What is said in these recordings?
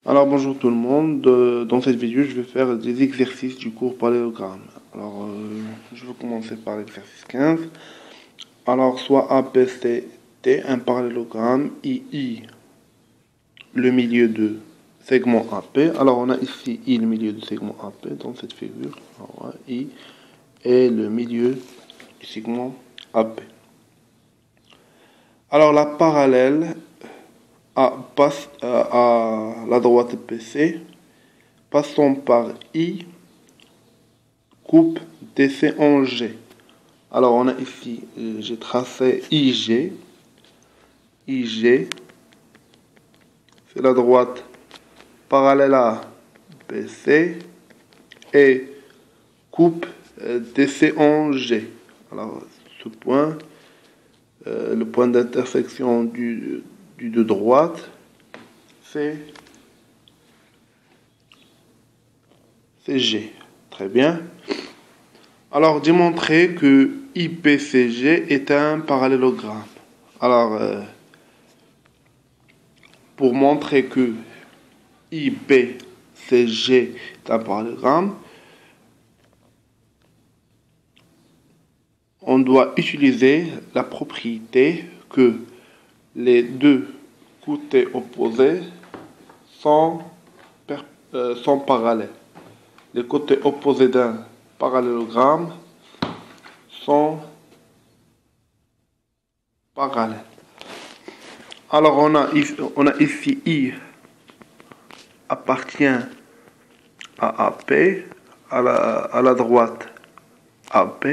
Alors bonjour tout le monde, dans cette vidéo je vais faire des exercices du cours parallélogramme. Alors je vais commencer par l'exercice 15. Alors soit A, B, C, D, un parallélogramme, I, le milieu de segment AP. Alors on a ici I, le milieu de segment AP dans cette figure. Alors, I et le milieu du segment AP. Alors la parallèle passe à la droite PC. Passons par I, coupe DC en G. Alors on a ici, j'ai tracé IG. IG, c'est la droite parallèle à BC et coupe DC en G. Alors ce point, le point d'intersection du de droite, c'est G. Très bien. Alors, démontrer que IPCG est un parallélogramme. Alors, pour montrer que IPCG est un parallélogramme, on doit utiliser la propriété que les deux côtés opposés sont parallèles. Les côtés opposés d'un parallélogramme sont parallèles. Alors on a ici I appartient à AP, à la droite AP,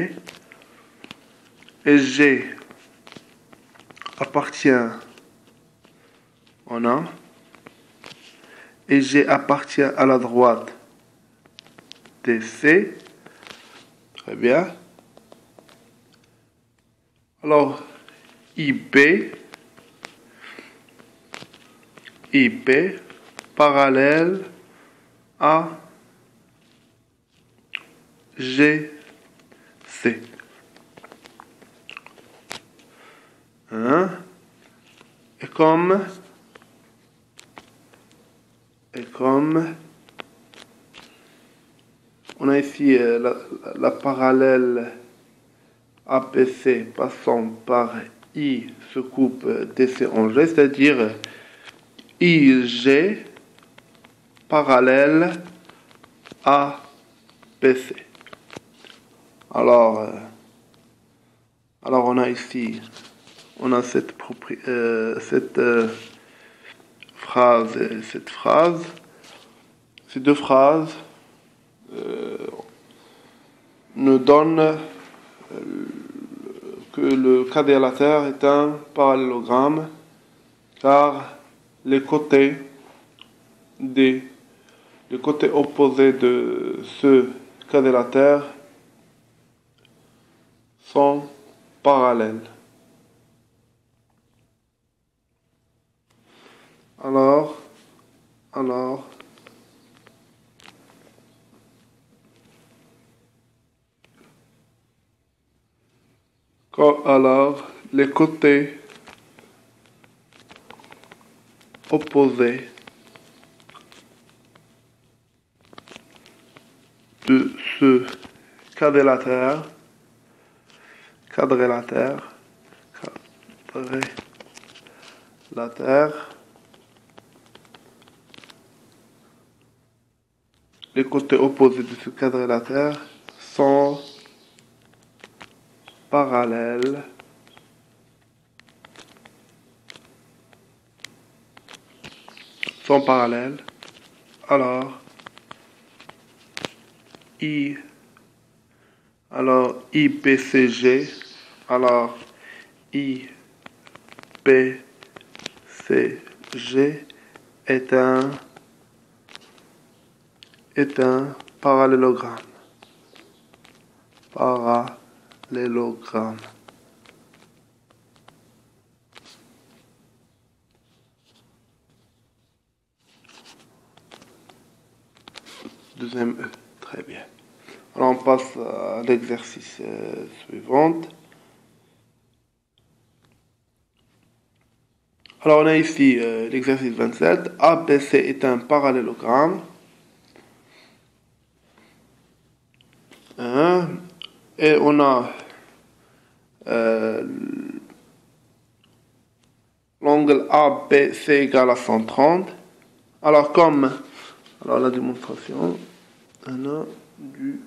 et G appartient en A, et G appartient à la droite DC. Très bien. Alors, IP parallèle à GC. Hein? Et comme on a ici la parallèle APC passant par I se coupe DC en G, c'est-à-dire IG parallèle à PC. Alors on a ici, on a cette phrase et cette phrase. Ces deux phrases nous donnent que le quadrilatère est un parallélogramme car les côtés opposés de ce quadrilatère sont parallèles. Alors, les côtés opposés de ce quadrilatère les côtés opposés de ce quadrilatère sont parallèles alors IPCG IPCG est un parallélogramme. Deuxième E. Très bien. Alors on passe à l'exercice suivant. Alors on a ici l'exercice 27. ABC est un parallélogramme. Et on a l'angle ABC égale à 130. Alors la démonstration du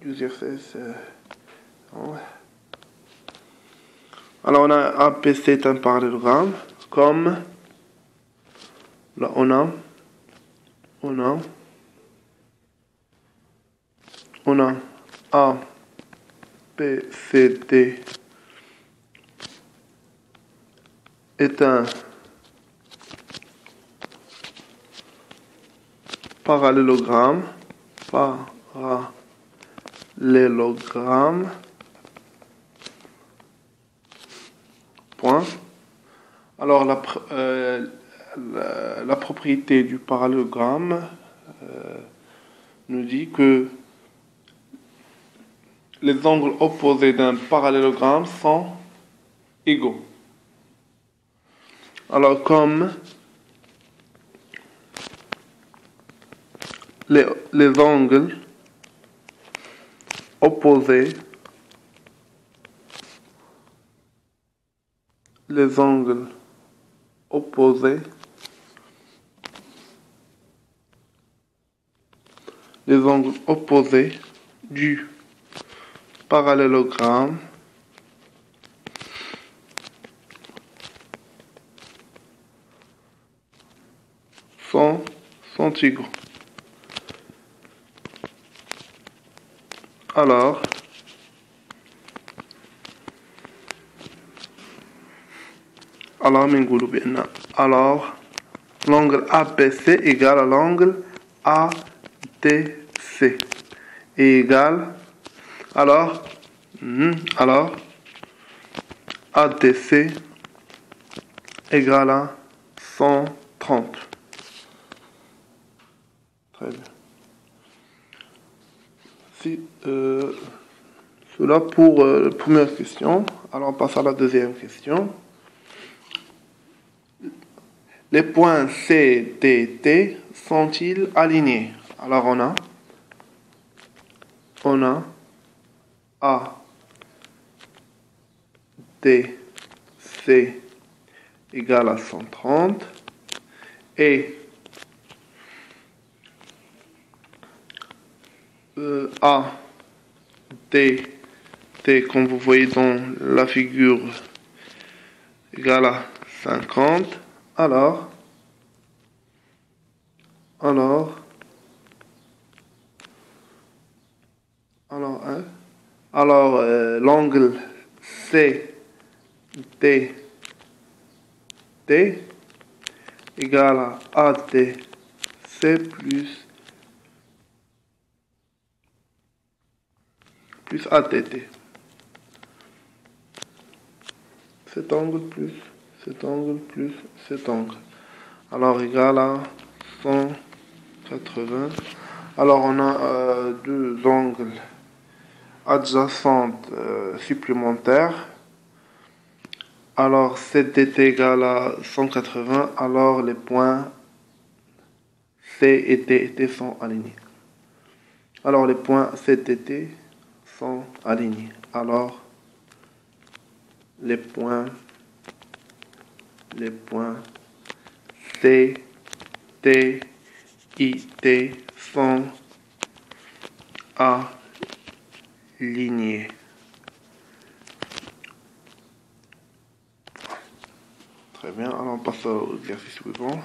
exercice. Alors on a ABC est un parallélogramme, comme là on a ABCD est un parallélogramme, point. Alors la propriété du parallélogramme nous dit que les angles opposés d'un parallélogramme sont égaux. Alors comme les angles opposés du parallélogramme sont égaux. Alors l'angle ABC égale à l'angle ADC et égale alors ADC égale à 130. Très bien. Cela pour la première question. Alors on passe à la deuxième question. Les points C, D, T sont-ils alignés? Alors on a A, D, C égale à 130 et A, D, T, comme vous voyez dans la figure, égale à 50. Alors l'angle CDT égale à ADC plus ATT. Cet angle plus cet angle plus cet angle. Alors égal à 180. Alors on a deux angles adjacentes supplémentaires. Alors CDT égale à 180. Alors les points C et T sont alignés. Alors les points CTT sont alignés. Alors les points C, T, I, T sont alignés. Très bien, alors on passe au exercice suivant.